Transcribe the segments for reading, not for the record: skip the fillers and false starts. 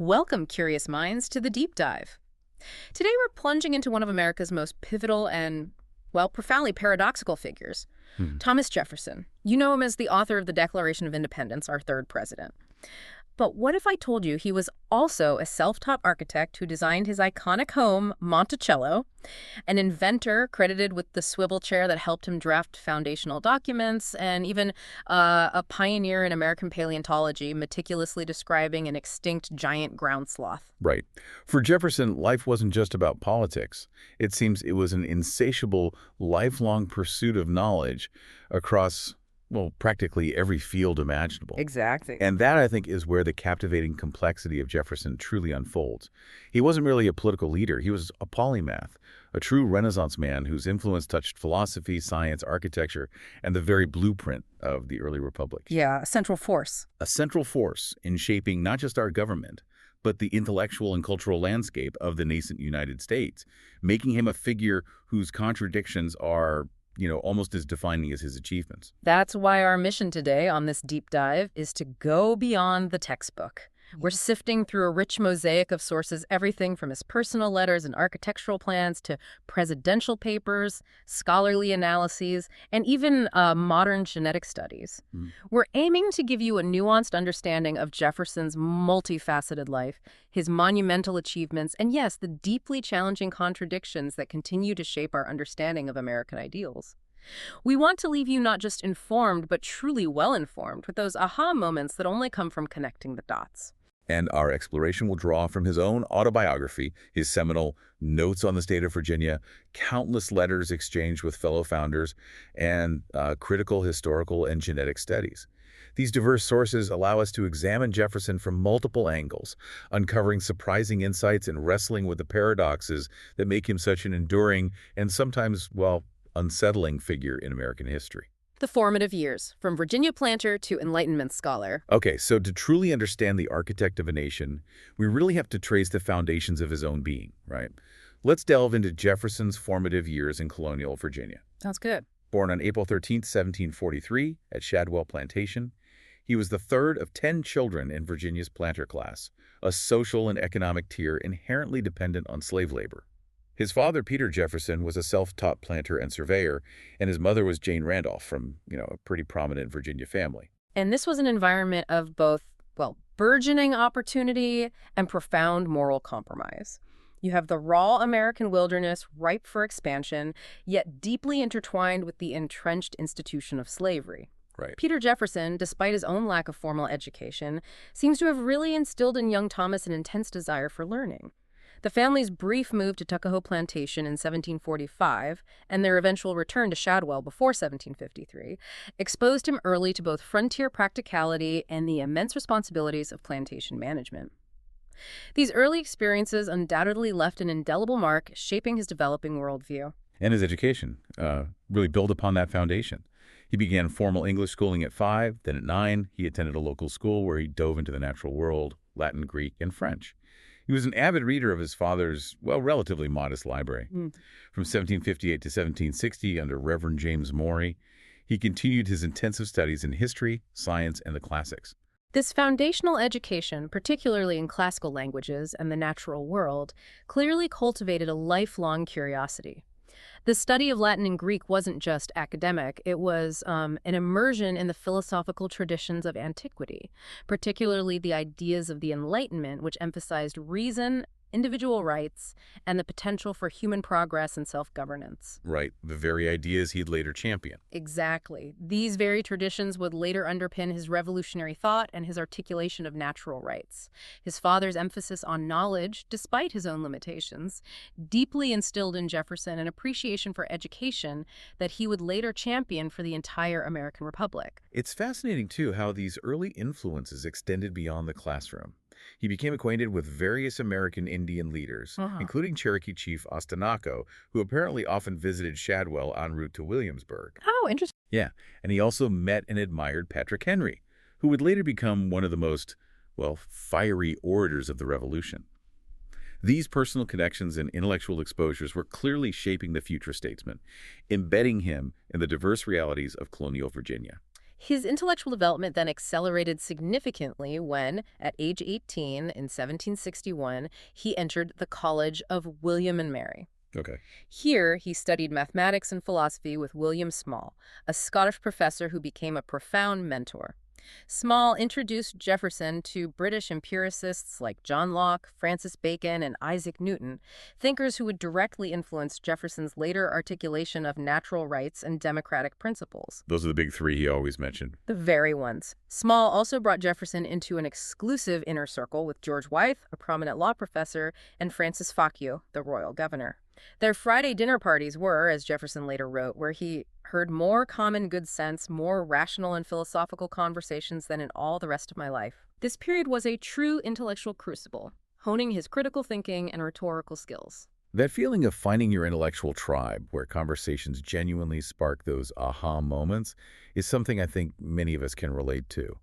Welcome, curious minds, to the deep dive. Today we're plunging into one of America's most pivotal and, well, profoundly paradoxical figures, Hmm. Thomas Jefferson. You know him as the author of the Declaration of Independence, our third president. But what if I told you he was also a self-taught architect who designed his iconic home, Monticello, an inventor credited with the swivel chair that helped him draft foundational documents, and even a pioneer in American paleontology, meticulously describing an extinct giant ground sloth? Right. For Jefferson, life wasn't just about politics. It seems it was an insatiable, lifelong pursuit of knowledge across, well, practically every field imaginable. Exactly. And that, I think, is where the captivating complexity of Jefferson truly unfolds. He wasn't merely a political leader. He was a polymath, a true Renaissance man whose influence touched philosophy, science, architecture, and the very blueprint of the early republic. Yeah, a central force. A central force in shaping not just our government, but the intellectual and cultural landscape of the nascent United States, making him a figure whose contradictions are, almost as defining as his achievements. That's why our mission today on this deep dive is to go beyond the textbook. We're sifting through a rich mosaic of sources, everything from his personal letters and architectural plans to presidential papers, scholarly analyses, and even modern genetic studies. Mm. We're aiming to give you a nuanced understanding of Jefferson's multifaceted life, his monumental achievements, and yes, the deeply challenging contradictions that continue to shape our understanding of American ideals. We want to leave you not just informed, but truly well-informed, with those aha moments that only come from connecting the dots. And our exploration will draw from his own autobiography, his seminal Notes on the State of Virginia, countless letters exchanged with fellow founders, and critical historical and genetic studies. These diverse sources allow us to examine Jefferson from multiple angles, uncovering surprising insights and wrestling with the paradoxes that make him such an enduring and sometimes, well, unsettling figure in American history. The formative years, from Virginia planter to Enlightenment scholar. Okay, so to truly understand the architect of a nation, we really have to trace the foundations of his own being, right? Let's delve into Jefferson's formative years in colonial Virginia. Sounds good. Born on April 13, 1743, at Shadwell Plantation, he was the third of 10 children in Virginia's planter class, a social and economic tier inherently dependent on slave labor. His father, Peter Jefferson, was a self-taught planter and surveyor, and his mother was Jane Randolph from, a pretty prominent Virginia family. And this was an environment of both, well, burgeoning opportunity and profound moral compromise. You have the raw American wilderness ripe for expansion, yet deeply intertwined with the entrenched institution of slavery. Right. Peter Jefferson, despite his own lack of formal education, seems to have really instilled in young Thomas an intense desire for learning. The family's brief move to Tuckahoe Plantation in 1745 and their eventual return to Shadwell before 1753 exposed him early to both frontier practicality and the immense responsibilities of plantation management. These early experiences undoubtedly left an indelible mark, shaping his developing worldview. And his education really built upon that foundation. He began formal English schooling at 5, then at 9, he attended a local school where he dove into the natural world, Latin, Greek, and French. He was an avid reader of his father's, well, relatively modest library. From 1758 to 1760, under Reverend James Morey, he continued his intensive studies in history, science, and the classics. This foundational education, particularly in classical languages and the natural world, clearly cultivated a lifelong curiosity. The study of Latin and Greek wasn't just academic, it was an immersion in the philosophical traditions of antiquity, particularly the ideas of the Enlightenment, which emphasized reason, individual rights, and the potential for human progress and self-governance. Right, the very ideas he'd later champion. Exactly. These very traditions would later underpin his revolutionary thought and his articulation of natural rights. His father's emphasis on knowledge, despite his own limitations, deeply instilled in Jefferson an appreciation for education that he would later champion for the entire American Republic. It's fascinating, too, how these early influences extended beyond the classroom. He became acquainted with various American Indian leaders, including Cherokee Chief Ostanaco, who apparently often visited Shadwell en route to Williamsburg. Oh, interesting. Yeah, and he also met and admired Patrick Henry, who would later become one of the most, well, fiery orators of the Revolution. These personal connections and intellectual exposures were clearly shaping the future statesman, embedding him in the diverse realities of colonial Virginia. His intellectual development then accelerated significantly when, at age 18 in 1761, he entered the College of William and Mary. Okay. Here, he studied mathematics and philosophy with William Small, a Scottish professor who became a profound mentor. Small introduced Jefferson to British empiricists like John Locke, Francis Bacon, and Isaac Newton, thinkers who would directly influence Jefferson's later articulation of natural rights and democratic principles. Those are the big three he always mentioned. The very ones. Small also brought Jefferson into an exclusive inner circle with George Wythe, a prominent law professor, and Francis Fockiu, the royal governor. Their Friday dinner parties were, as Jefferson later wrote, where he heard more common good sense, more rational and philosophical conversations than in all the rest of my life. This period was a true intellectual crucible, honing his critical thinking and rhetorical skills. That feeling of finding your intellectual tribe, where conversations genuinely spark those aha moments, is something I think many of us can relate to.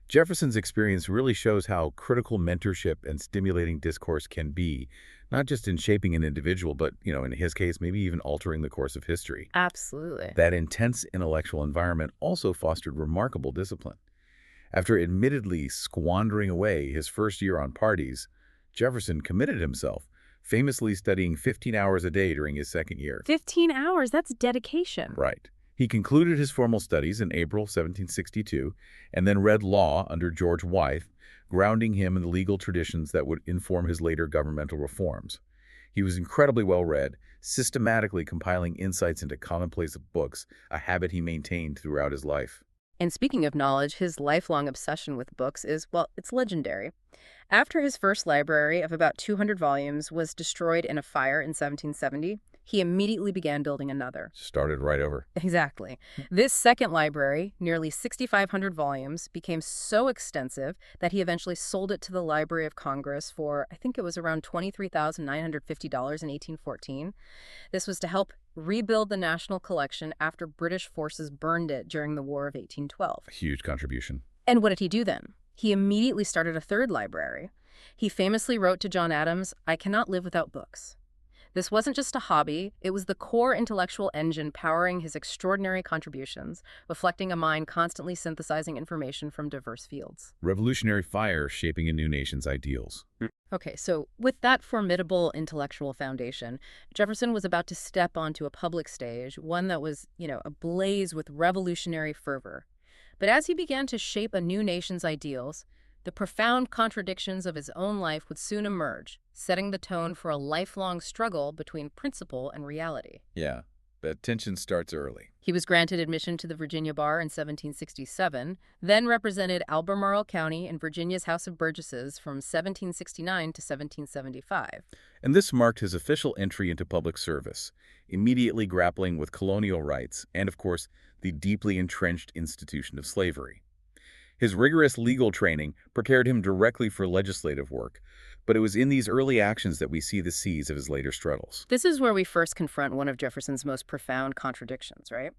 Jefferson's experience really shows how critical mentorship and stimulating discourse can be, not just in shaping an individual, but, in his case, maybe even altering the course of history. Absolutely. That intense intellectual environment also fostered remarkable discipline. After admittedly squandering away his first year on parties, Jefferson committed himself, famously studying 15 hours a day during his second year. 15 hours, that's dedication. Right. He concluded his formal studies in April 1762 and then read law under George Wythe, grounding him in the legal traditions that would inform his later governmental reforms. He was incredibly well-read, systematically compiling insights into commonplace books, a habit he maintained throughout his life. And speaking of knowledge, his lifelong obsession with books is, well, it's legendary. After his first library of about 200 volumes was destroyed in a fire in 1770, he immediately began building another. Started right over. Exactly. This second library, nearly 6,500 volumes, became so extensive that he eventually sold it to the Library of Congress for, I think it was around $23,950 in 1814. This was to help rebuild the national collection after British forces burned it during the War of 1812. A huge contribution. And what did he do then? He immediately started a third library. He famously wrote to John Adams, "I cannot live without books." This wasn't just a hobby, it was the core intellectual engine powering his extraordinary contributions, reflecting a mind constantly synthesizing information from diverse fields. Revolutionary fire shaping a new nation's ideals. Okay, so with that formidable intellectual foundation, Jefferson was about to step onto a public stage, one that was, ablaze with revolutionary fervor. But as he began to shape a new nation's ideals, the profound contradictions of his own life would soon emerge, setting the tone for a lifelong struggle between principle and reality. Yeah, that tension starts early. He was granted admission to the Virginia bar in 1767, then represented Albemarle County in Virginia's House of Burgesses from 1769 to 1775. And this marked his official entry into public service, immediately grappling with colonial rights and, of course, the deeply entrenched institution of slavery. His rigorous legal training prepared him directly for legislative work, but it was in these early actions that we see the seeds of his later struggles. This is where we first confront one of Jefferson's most profound contradictions, right?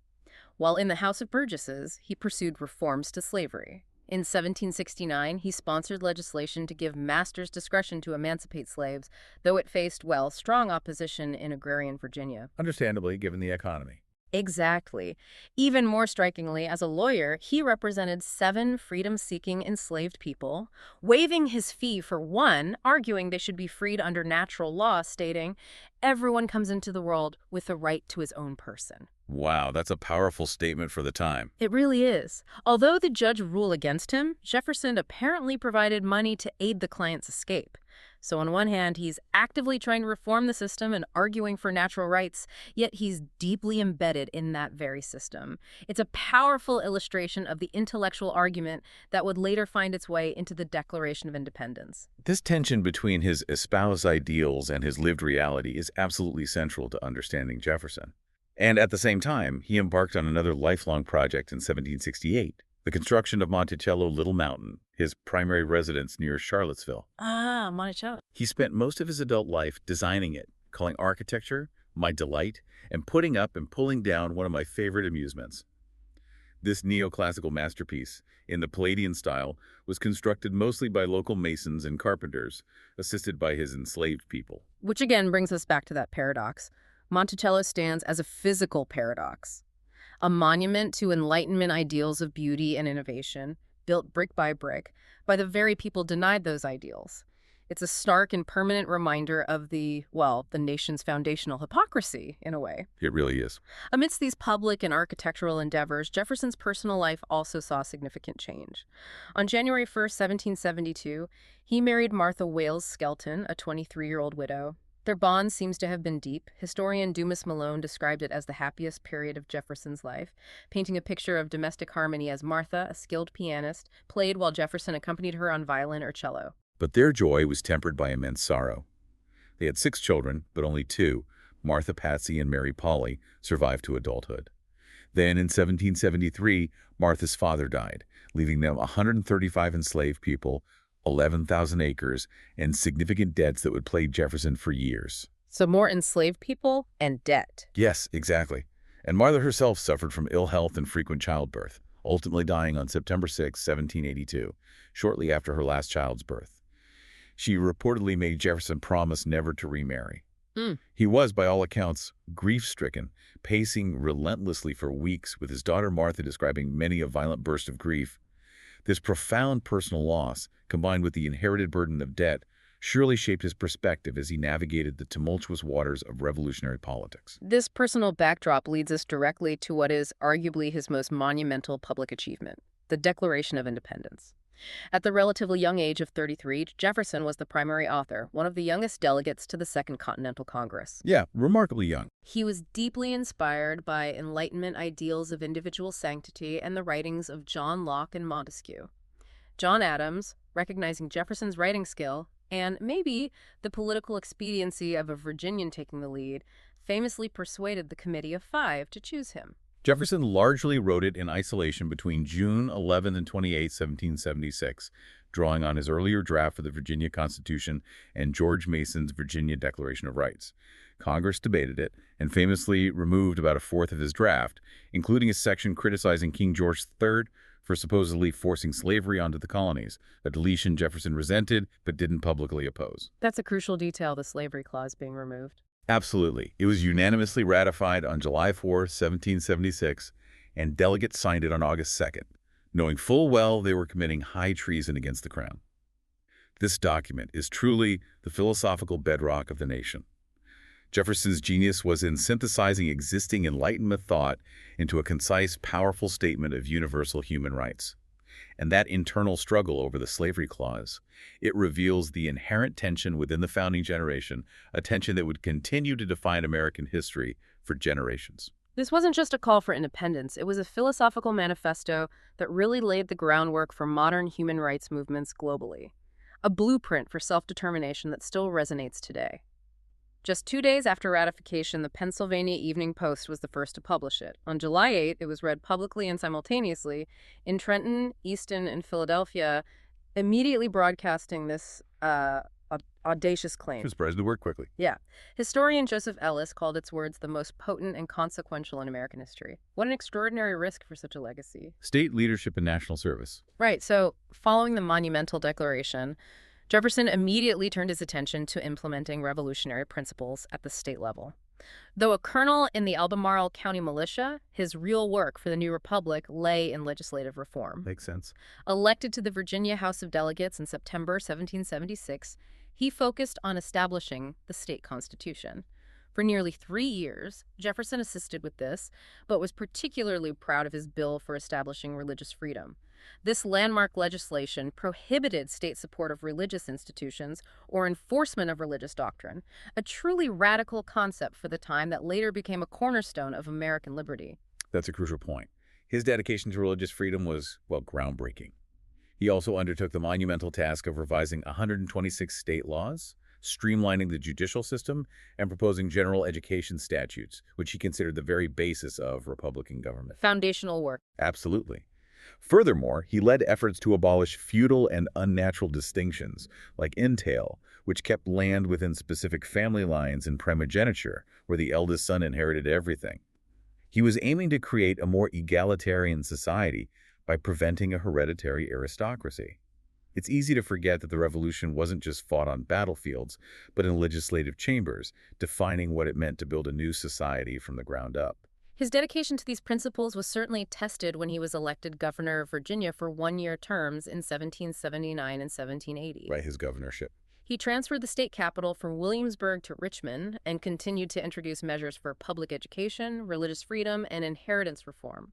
While in the House of Burgesses, he pursued reforms to slavery. In 1769, he sponsored legislation to give masters discretion to emancipate slaves, though it faced, strong opposition in agrarian Virginia. Understandably, given the economy. Exactly. Even more strikingly, as a lawyer, he represented 7 freedom-seeking enslaved people, waiving his fee for one, arguing they should be freed under natural law, stating, "Everyone comes into the world with the right to his own person." Wow, that's a powerful statement for the time. It really is. Although the judge ruled against him, Jefferson apparently provided money to aid the client's escape. So on one hand, he's actively trying to reform the system and arguing for natural rights, yet he's deeply embedded in that very system. It's a powerful illustration of the intellectual argument that would later find its way into the Declaration of Independence. This tension between his espoused ideals and his lived reality is absolutely central to understanding Jefferson. And at the same time, he embarked on another lifelong project in 1768, the construction of Monticello Little Mountain, his primary residence near Charlottesville. Ah, Monticello. He spent most of his adult life designing it, calling architecture my delight, and putting up and pulling down one of my favorite amusements. This neoclassical masterpiece, in the Palladian style, was constructed mostly by local masons and carpenters, assisted by his enslaved people. Which again brings us back to that paradox. Monticello stands as a physical paradox. a monument to Enlightenment ideals of beauty and innovation, built brick by brick by the very people denied those ideals. It's a stark and permanent reminder of the nation's foundational hypocrisy, in a way. It really is. Amidst these public and architectural endeavors, Jefferson's personal life also saw significant change. On January 1st, 1772, he married Martha Wales Skelton, a 23-year-old widow. Their bond seems to have been deep. Historian Dumas Malone described it as the happiest period of Jefferson's life, painting a picture of domestic harmony as Martha, a skilled pianist, played while Jefferson accompanied her on violin or cello. But their joy was tempered by immense sorrow. They had 6 children, but only 2, Martha Patsy and Mary Polly, survived to adulthood. Then, in 1773, Martha's father died, leaving them 135 enslaved people, 11,000 acres, and significant debts that would plague Jefferson for years. So more enslaved people and debt. Yes, exactly. And Martha herself suffered from ill health and frequent childbirth, ultimately dying on September 6, 1782, shortly after her last child's birth. She reportedly made Jefferson promise never to remarry. He was, by all accounts, grief-stricken, pacing relentlessly for weeks, with his daughter Martha describing many a violent burst of grief. This profound personal loss, combined with the inherited burden of debt, surely shaped his perspective as he navigated the tumultuous waters of revolutionary politics. This personal backdrop leads us directly to what is arguably his most monumental public achievement, the Declaration of Independence. At the relatively young age of 33, Jefferson was the primary author, one of the youngest delegates to the Second Continental Congress. Yeah, remarkably young. He was deeply inspired by Enlightenment ideals of individual sanctity and the writings of John Locke and Montesquieu. John Adams, recognizing Jefferson's writing skill and maybe the political expediency of a Virginian taking the lead, famously persuaded the Committee of Five to choose him. Jefferson largely wrote it in isolation between June 11 and 28, 1776, drawing on his earlier draft for the Virginia Constitution and George Mason's Virginia Declaration of Rights. Congress debated it and famously removed about a fourth of his draft, including a section criticizing King George III for supposedly forcing slavery onto the colonies, a deletion Jefferson resented but didn't publicly oppose. That's a crucial detail, the slavery clause being removed. Absolutely. It was unanimously ratified on July 4, 1776, and delegates signed it on August 2nd, knowing full well they were committing high treason against the crown. This document is truly the philosophical bedrock of the nation. Jefferson's genius was in synthesizing existing Enlightenment thought into a concise, powerful statement of universal human rights. And that internal struggle over the slavery clause, it reveals the inherent tension within the founding generation, a tension that would continue to define American history for generations. This wasn't just a call for independence. It was a philosophical manifesto that really laid the groundwork for modern human rights movements globally. A blueprint for self-determination that still resonates today. Just 2 days after ratification, the Pennsylvania Evening Post was the first to publish it. On July 8, it was read publicly and simultaneously in Trenton, Easton, and Philadelphia, immediately broadcasting this audacious claim. He was surprised to work quickly. Yeah. Historian Joseph Ellis called its words the most potent and consequential in American history. What an extraordinary risk for such a legacy. State leadership and national service. Right. So, following the monumental declaration, Jefferson immediately turned his attention to implementing revolutionary principles at the state level. Though a colonel in the Albemarle County Militia, his real work for the new republic lay in legislative reform. Makes sense. Elected to the Virginia House of Delegates in September 1776, he focused on establishing the state constitution. For nearly 3 years, Jefferson assisted with this, but was particularly proud of his bill for establishing religious freedom. This landmark legislation prohibited state support of religious institutions or enforcement of religious doctrine, a truly radical concept for the time that later became a cornerstone of American liberty. That's a crucial point. His dedication to religious freedom was, well, groundbreaking. He also undertook the monumental task of revising 126 state laws, streamlining the judicial system, and proposing general education statutes, which he considered the very basis of Republican government. Foundational work. Absolutely. Furthermore, he led efforts to abolish feudal and unnatural distinctions, like entail, which kept land within specific family lines and primogeniture, where the eldest son inherited everything. He was aiming to create a more egalitarian society by preventing a hereditary aristocracy. It's easy to forget that the revolution wasn't just fought on battlefields, but in legislative chambers, defining what it meant to build a new society from the ground up. His dedication to these principles was certainly tested when he was elected governor of Virginia for one-year terms in 1779 and 1780. Right, his governorship. He transferred the state capital from Williamsburg to Richmond and continued to introduce measures for public education, religious freedom, and inheritance reform.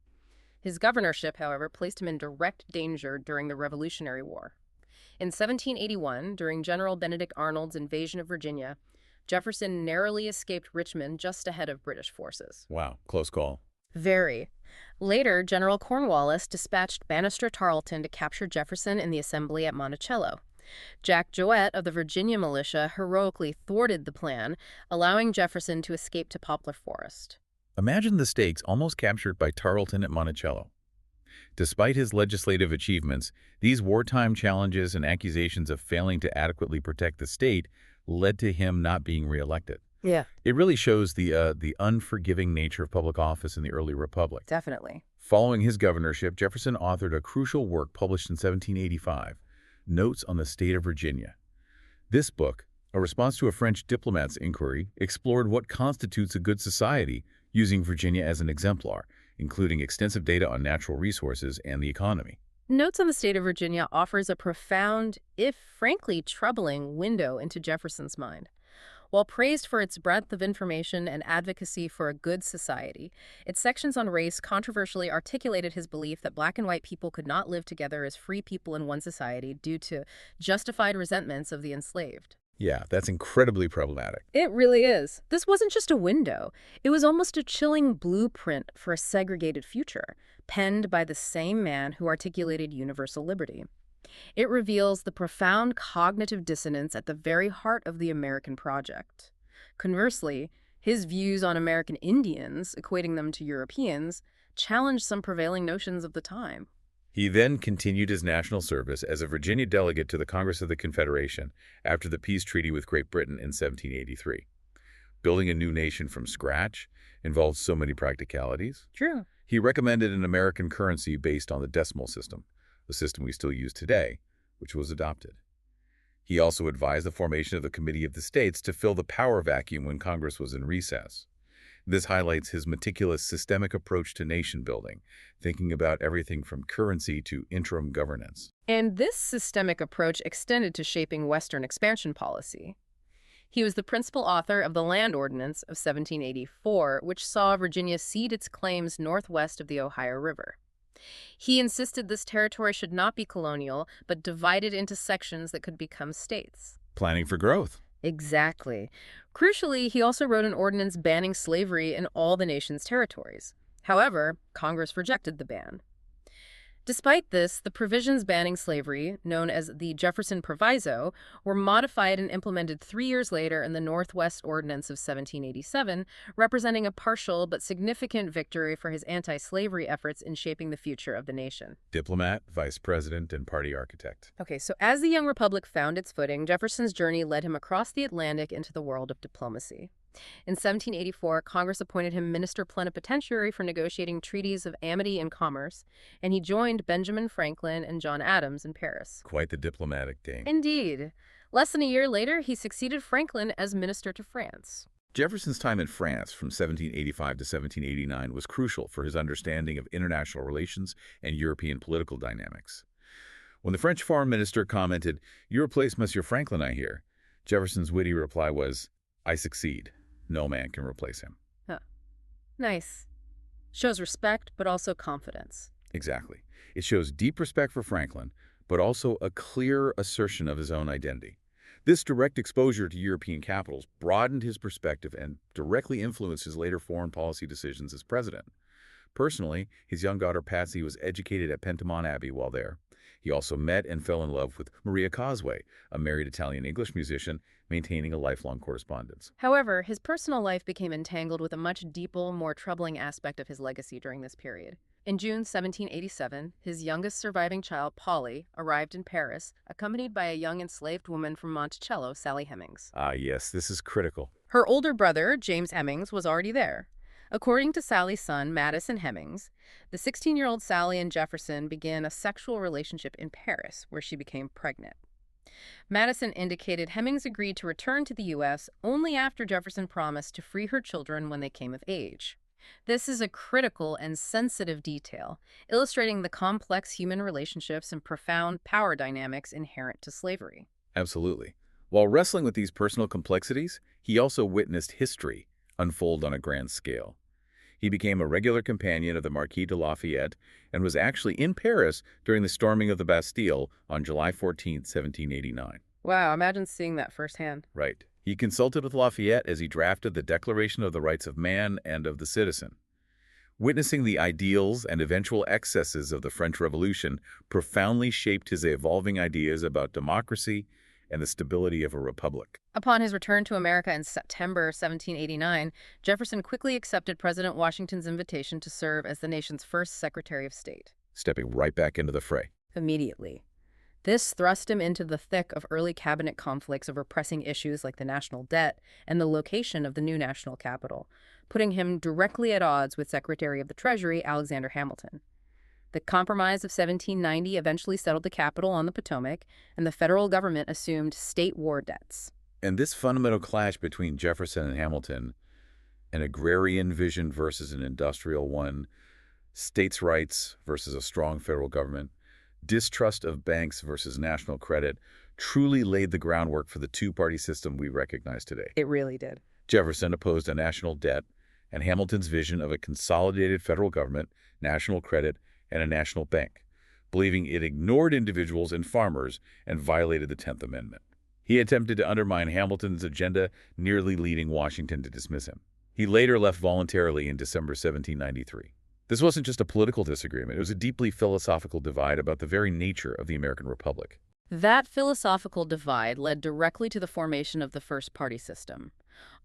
His governorship, however, placed him in direct danger during the Revolutionary War. In 1781, during General Benedict Arnold's invasion of Virginia, Jefferson narrowly escaped Richmond just ahead of British forces. Wow, close call. Very. Later, General Cornwallis dispatched Banastre Tarleton to capture Jefferson in the assembly at Monticello. Jack Jouett of the Virginia militia heroically thwarted the plan, allowing Jefferson to escape to Poplar Forest. Imagine the stakes almost captured by Tarleton at Monticello. Despite his legislative achievements, these wartime challenges and accusations of failing to adequately protect the state led to him not being reelected. Yeah. It really shows the unforgiving nature of public office in the early republic. Definitely. Following his governorship, Jefferson authored a crucial work published in 1785, Notes on the State of Virginia. This book, a response to a French diplomat's inquiry, explored what constitutes a good society, using Virginia as an exemplar, including extensive data on natural resources and the economy. Notes on the State of Virginia offers a profound, if frankly troubling, window into Jefferson's mind. While praised for its breadth of information and advocacy for a good society, its sections on race controversially articulated his belief that black and white people could not live together as free people in one society due to justified resentments of the enslaved. Yeah, that's incredibly problematic. It really is. This wasn't just a window. It was almost a chilling blueprint for a segregated future, penned by the same man who articulated universal liberty. It reveals the profound cognitive dissonance at the very heart of the American project. Conversely, his views on American Indians, equating them to Europeans, challenged some prevailing notions of the time. He then continued his national service as a Virginia delegate to the Congress of the Confederation after the peace treaty with Great Britain in 1783. Building a new nation from scratch involved so many practicalities. True. He recommended an American currency based on the decimal system, the system we still use today, which was adopted. He also advised the formation of the Committee of the States to fill the power vacuum when Congress was in recess. This highlights his meticulous systemic approach to nation building, thinking about everything from currency to interim governance. And this systemic approach extended to shaping Western expansion policy. He was the principal author of the Land Ordinance of 1784, which saw Virginia cede its claims northwest of the Ohio River. He insisted this territory should not be colonial, but divided into sections that could become states. Planning for growth. Exactly. Crucially, he also wrote an ordinance banning slavery in all the nation's territories. However, Congress rejected the ban. Despite this, the provisions banning slavery, known as the Jefferson Proviso, were modified and implemented 3 years later in the Northwest Ordinance of 1787, representing a partial but significant victory for his anti-slavery efforts in shaping the future of the nation. Diplomat, vice president, and party architect. Okay, so as the young republic found its footing, Jefferson's journey led him across the Atlantic into the world of diplomacy. In 1784, Congress appointed him minister plenipotentiary for negotiating treaties of amity and commerce, and he joined Benjamin Franklin and John Adams in Paris. Quite the diplomatic dame. Indeed. Less than a year later, he succeeded Franklin as minister to France. Jefferson's time in France from 1785 to 1789 was crucial for his understanding of international relations and European political dynamics. When the French foreign minister commented, "You replace Monsieur Franklin, I hear," Jefferson's witty reply was, "I succeed. No man can replace him." Huh. Nice. Shows respect, but also confidence. Exactly. It shows deep respect for Franklin, but also a clear assertion of his own identity. This direct exposure to European capitals broadened his perspective and directly influenced his later foreign policy decisions as president. Personally, his young daughter Patsy was educated at Pentamon Abbey while there. He also met and fell in love with Maria Cosway, a married Italian-English musician, maintaining a lifelong correspondence. However, his personal life became entangled with a much deeper, more troubling aspect of his legacy during this period. In June 1787, his youngest surviving child, Polly, arrived in Paris, accompanied by a young enslaved woman from Monticello, Sally Hemings. Ah, yes, this is critical. Her older brother, James Hemings, was already there. According to Sally's son, Madison Hemings, the 16-year-old Sally and Jefferson began a sexual relationship in Paris, where she became pregnant. Madison indicated Hemings agreed to return to the U.S. only after Jefferson promised to free her children when they came of age. This is a critical and sensitive detail, illustrating the complex human relationships and profound power dynamics inherent to slavery. Absolutely. While wrestling with these personal complexities, he also witnessed history unfold on a grand scale. He became a regular companion of the Marquis de Lafayette and was actually in Paris during the storming of the Bastille on July 14, 1789. Wow, imagine seeing that firsthand. Right. He consulted with Lafayette as he drafted the Declaration of the Rights of Man and of the Citizen. Witnessing the ideals and eventual excesses of the French Revolution profoundly shaped his evolving ideas about democracy and the stability of a republic. Upon his return to America in September 1789, Jefferson quickly accepted President Washington's invitation to serve as the nation's first Secretary of State. Stepping right back into the fray. Immediately. This thrust him into the thick of early cabinet conflicts over pressing issues like the national debt and the location of the new national capital, putting him directly at odds with Secretary of the Treasury Alexander Hamilton. The Compromise of 1790 eventually settled the capital on the Potomac, and the federal government assumed state war debts. And this fundamental clash between Jefferson and Hamilton, an agrarian vision versus an industrial one, states' rights versus a strong federal government, distrust of banks versus national credit, truly laid the groundwork for the two-party system we recognize today. It really did. Jefferson opposed a national debt, and Hamilton's vision of a consolidated federal government, national credit, and a national bank, believing it ignored individuals and farmers and violated the 10th Amendment. He attempted to undermine Hamilton's agenda, nearly leading Washington to dismiss him. He later left voluntarily in December 1793. This wasn't just a political disagreement, it was a deeply philosophical divide about the very nature of the American Republic. That philosophical divide led directly to the formation of the first party system.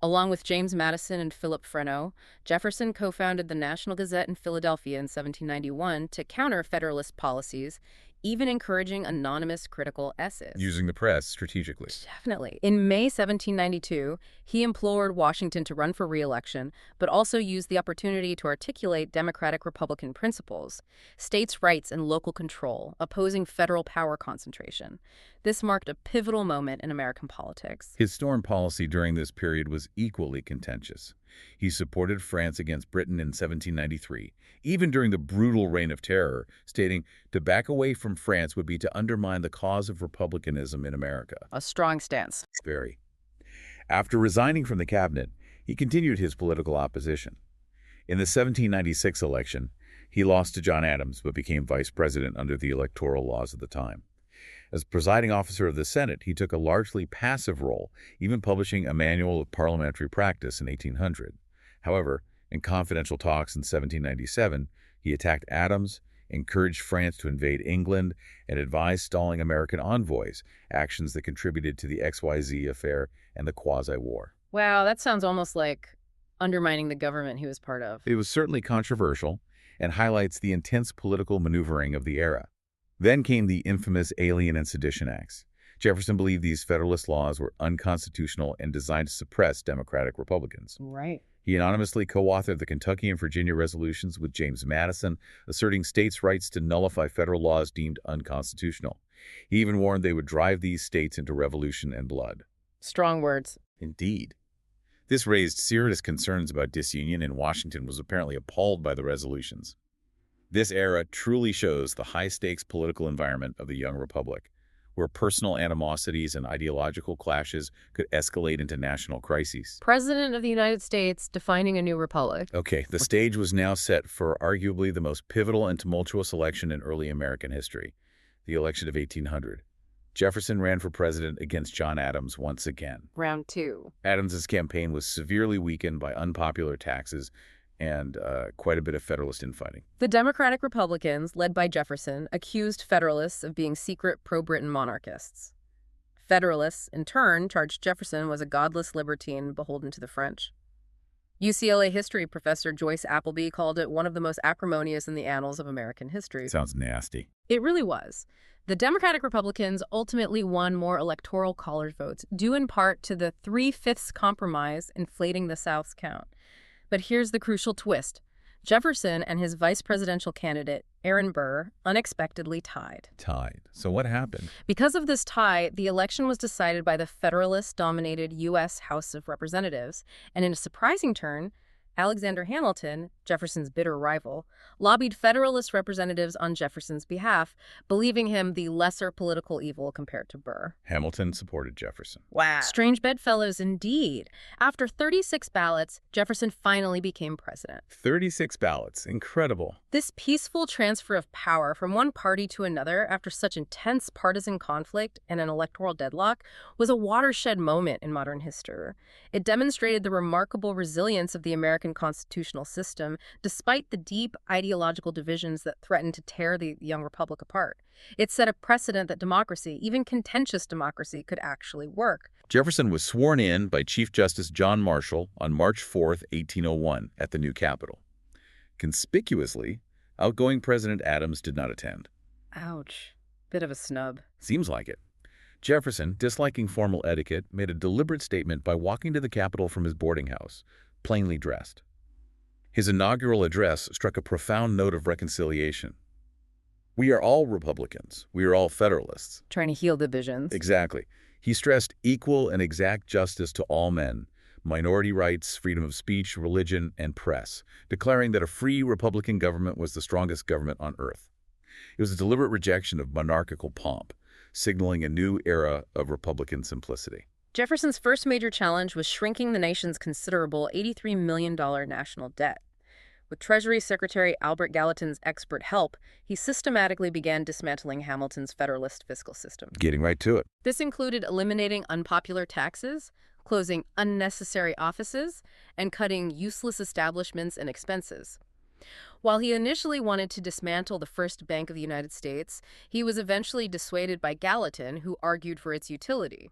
Along with James Madison and Philip Freneau, Jefferson co-founded the National Gazette in Philadelphia in 1791 to counter Federalist policies, even encouraging anonymous critical essays. Using the press strategically. Definitely. In May 1792, he implored Washington to run for re-election, but also used the opportunity to articulate Democratic-Republican principles, states' rights and local control, opposing federal power concentration. This marked a pivotal moment in American politics. His foreign policy during this period was equally contentious. He supported France against Britain in 1793, even during the brutal Reign of Terror, stating to back away from France would be to undermine the cause of republicanism in America. A strong stance. Very. After resigning from the cabinet, he continued his political opposition. In the 1796 election, he lost to John Adams but became vice president under the electoral laws of the time. As presiding officer of the Senate, he took a largely passive role, even publishing a manual of parliamentary practice in 1800. However, in confidential talks in 1797, he attacked Adams, encouraged France to invade England, and advised stalling American envoys, actions that contributed to the XYZ affair and the quasi-war. Wow, that sounds almost like undermining the government he was part of. It was certainly controversial and highlights the intense political maneuvering of the era. Then came the infamous Alien and Sedition Acts. Jefferson believed these Federalist laws were unconstitutional and designed to suppress Democratic Republicans. Right. He anonymously co-authored the Kentucky and Virginia resolutions with James Madison, asserting states' rights to nullify federal laws deemed unconstitutional. He even warned they would drive these states into revolution and blood. Strong words. Indeed. This raised serious concerns about disunion, and Washington was apparently appalled by the resolutions. This era truly shows the high-stakes political environment of the young republic, where personal animosities and ideological clashes could escalate into national crises. President of the United States defining a new republic. Okay, the stage was now set for arguably the most pivotal and tumultuous election in early American history, the election of 1800. Jefferson ran for president against John Adams once again. Round 2. Adams's campaign was severely weakened by unpopular taxes and quite a bit of Federalist infighting. The Democratic Republicans, led by Jefferson, accused Federalists of being secret pro-Britain monarchists. Federalists, in turn, charged Jefferson was a godless libertine beholden to the French. UCLA history professor Joyce Appleby called it one of the most acrimonious in the annals of American history. Sounds nasty. It really was. The Democratic Republicans ultimately won more electoral college votes, due in part to the 3/5 compromise inflating the South's count. But here's the crucial twist. Jefferson and his vice presidential candidate, Aaron Burr, unexpectedly tied. So what happened? Because of this tie, the election was decided by the Federalist-dominated U.S. House of Representatives, and in a surprising turn, Alexander Hamilton, Jefferson's bitter rival, lobbied Federalist representatives on Jefferson's behalf, believing him the lesser political evil compared to Burr. Hamilton supported Jefferson. Wow. Strange bedfellows indeed. After 36 ballots, Jefferson finally became president. 36 ballots. Incredible. This peaceful transfer of power from one party to another after such intense partisan conflict and an electoral deadlock was a watershed moment in modern history. It demonstrated the remarkable resilience of the American constitutional system despite the deep ideological divisions that threatened to tear the young republic apart. It set a precedent that democracy, even contentious democracy, could actually work. Jefferson was sworn in by Chief Justice John Marshall on March 4, 1801, at the new Capitol. Conspicuously, outgoing President Adams did not attend. Ouch. Bit of a snub. Seems like it. Jefferson, disliking formal etiquette, made a deliberate statement by walking to the Capitol from his boarding house, plainly dressed. His inaugural address struck a profound note of reconciliation. We are all Republicans. We are all Federalists. Trying to heal divisions. Exactly. He stressed equal and exact justice to all men, minority rights, freedom of speech, religion, and press, declaring that a free Republican government was the strongest government on earth. It was a deliberate rejection of monarchical pomp, signaling a new era of Republican simplicity. Jefferson's first major challenge was shrinking the nation's considerable $83 million national debt. With Treasury Secretary Albert Gallatin's expert help, he systematically began dismantling Hamilton's Federalist fiscal system. Getting right to it. This included eliminating unpopular taxes, closing unnecessary offices, and cutting useless establishments and expenses. While he initially wanted to dismantle the First Bank of the United States, he was eventually dissuaded by Gallatin, who argued for its utility.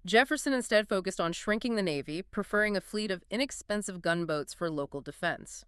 Jefferson instead focused on shrinking the Navy, preferring a fleet of inexpensive gunboats for local defense.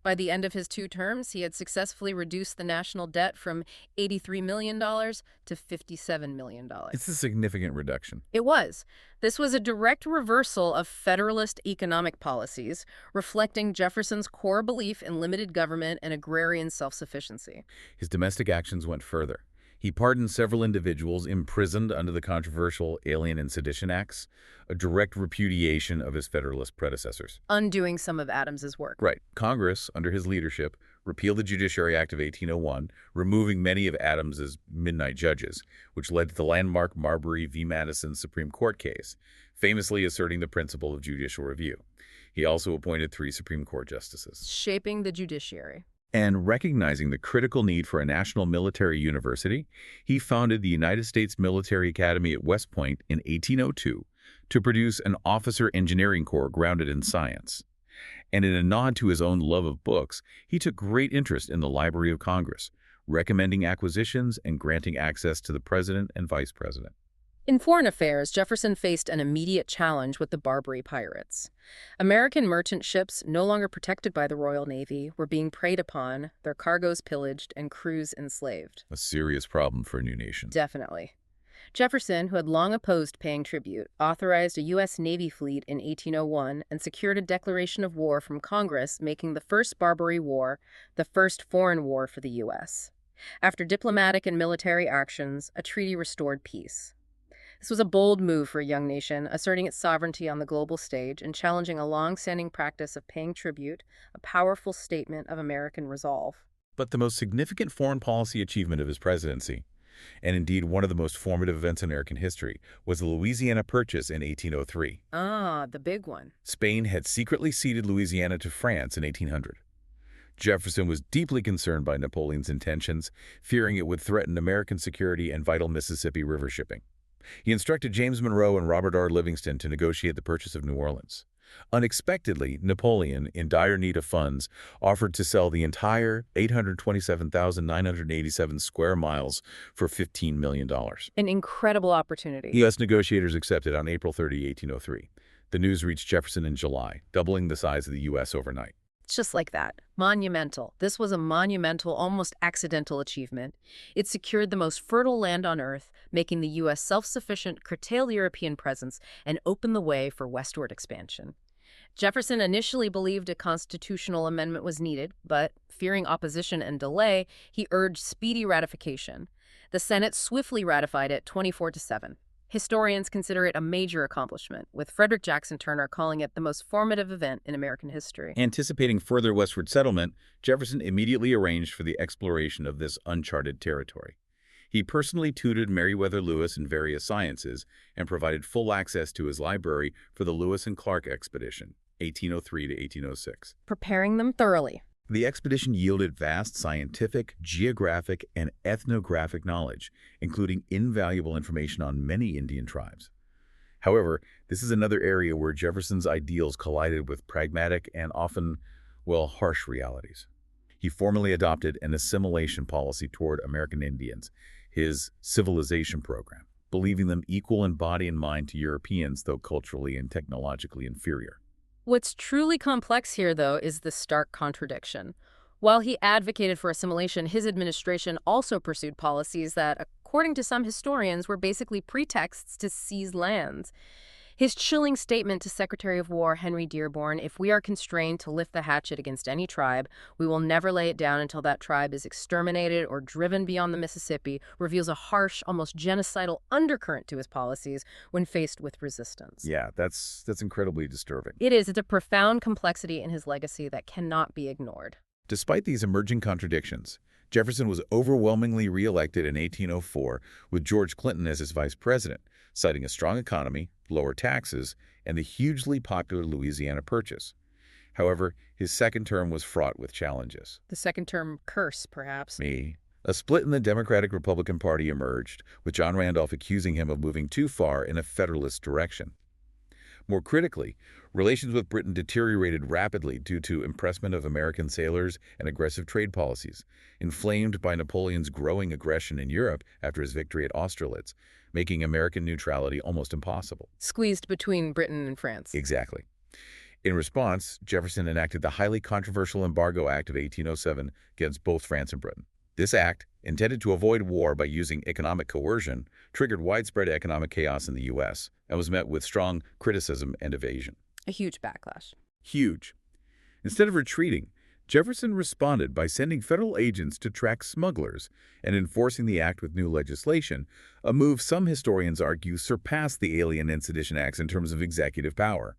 By the end of his 2 terms, he had successfully reduced the national debt from $83 million to $57 million. It's a significant reduction. It was. This was a direct reversal of Federalist economic policies, reflecting Jefferson's core belief in limited government and agrarian self-sufficiency. His domestic actions went further. He pardoned several individuals imprisoned under the controversial Alien and Sedition Acts, a direct repudiation of his Federalist predecessors. Undoing some of Adams's work. Right. Congress, under his leadership, repealed the Judiciary Act of 1801, removing many of Adams's midnight judges, which led to the landmark Barbary v. Madison Supreme Court case, famously asserting the principle of judicial review. He also appointed 3 Supreme Court justices. Shaping the judiciary. And recognizing the critical need for a national military university, he founded the United States Military Academy at West Point in 1802 to produce an officer engineering corps grounded in science. And in a nod to his own love of books, he took great interest in the Library of Congress, recommending acquisitions and granting access to the president and vice president. In foreign affairs, Jefferson faced an immediate challenge with the Barbary pirates. American merchant ships, no longer protected by the Royal Navy, were being preyed upon, their cargoes pillaged, and crews enslaved. A serious problem for a new nation. Definitely. Jefferson, who had long opposed paying tribute, authorized a U.S. Navy fleet in 1801 and secured a declaration of war from Congress, making the First Barbary War the first foreign war for the U.S. After diplomatic and military actions, a treaty restored peace. This was a bold move for a young nation, asserting its sovereignty on the global stage and challenging a long-standing practice of paying tribute, a powerful statement of American resolve. But the most significant foreign policy achievement of his presidency, and indeed one of the most formative events in American history, was the Louisiana Purchase in 1803. Ah, the big one. Spain had secretly ceded Louisiana to France in 1800. Jefferson was deeply concerned by Napoleon's intentions, fearing it would threaten American security and vital Mississippi River shipping. He instructed James Monroe and Robert R. Livingston to negotiate the purchase of New Orleans. Unexpectedly, Napoleon, in dire need of funds, offered to sell the entire 827,987 square miles for $15 million. An incredible opportunity. U.S. negotiators accepted on April 30, 1803. The news reached Jefferson in July, doubling the size of the U.S. overnight. Just like that. Monumental. This was a monumental, almost accidental achievement. It secured the most fertile land on Earth, making the U.S. self-sufficient, curtail European presence, and open the way for westward expansion. Jefferson initially believed a constitutional amendment was needed, but, fearing opposition and delay, he urged speedy ratification. The Senate swiftly ratified it 24-7. Historians consider it a major accomplishment, with Frederick Jackson Turner calling it the most formative event in American history. Anticipating further westward settlement, Jefferson immediately arranged for the exploration of this uncharted territory. He personally tutored Meriwether Lewis in various sciences and provided full access to his library for the Lewis and Clark expedition, 1803 to 1806. Preparing them thoroughly. The expedition yielded vast scientific, geographic, and ethnographic knowledge, including invaluable information on many Indian tribes. However, this is another area where Jefferson's ideals collided with pragmatic and often, well, harsh realities. He formally adopted an assimilation policy toward American Indians, his civilization program, believing them equal in body and mind to Europeans, though culturally and technologically inferior. What's truly complex here, though, is the stark contradiction. While he advocated for assimilation, his administration also pursued policies that, according to some historians, were basically pretexts to seize lands. His chilling statement to Secretary of War Henry Dearborn, "If we are constrained to lift the hatchet against any tribe, we will never lay it down until that tribe is exterminated or driven beyond the Mississippi," reveals a harsh, almost genocidal undercurrent to his policies when faced with resistance. Yeah, that's incredibly disturbing. It is. It's a profound complexity in his legacy that cannot be ignored. Despite these emerging contradictions, Jefferson was overwhelmingly reelected in 1804 with George Clinton as his vice president, citing a strong economy, lower taxes, and the hugely popular Louisiana Purchase. However, his second term was fraught with challenges. The second term curse, perhaps. A split in the Democratic-Republican Party emerged, with John Randolph accusing him of moving too far in a Federalist direction. More critically, relations with Britain deteriorated rapidly due to impressment of American sailors and aggressive trade policies, inflamed by Napoleon's growing aggression in Europe after his victory at Austerlitz, making American neutrality almost impossible. Squeezed between Britain and France. Exactly. In response, Jefferson enacted the highly controversial Embargo Act of 1807 against both France and Britain. This act, intended to avoid war by using economic coercion, triggered widespread economic chaos in the U.S. and was met with strong criticism and evasion. A huge backlash. Huge. Instead of retreating, Jefferson responded by sending federal agents to track smugglers and enforcing the act with new legislation, a move some historians argue surpassed the Alien and Sedition Acts in terms of executive power.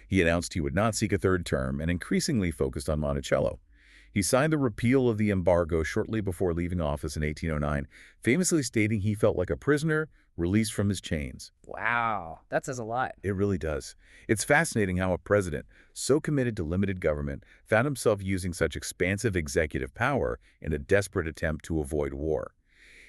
He announced he would not seek a third term and increasingly focused on Monticello. He signed the repeal of the embargo shortly before leaving office in 1809, famously stating he felt like a prisoner released from his chains. Wow, that says a lot. It really does. It's fascinating how a president so committed to limited government found himself using such expansive executive power in a desperate attempt to avoid war.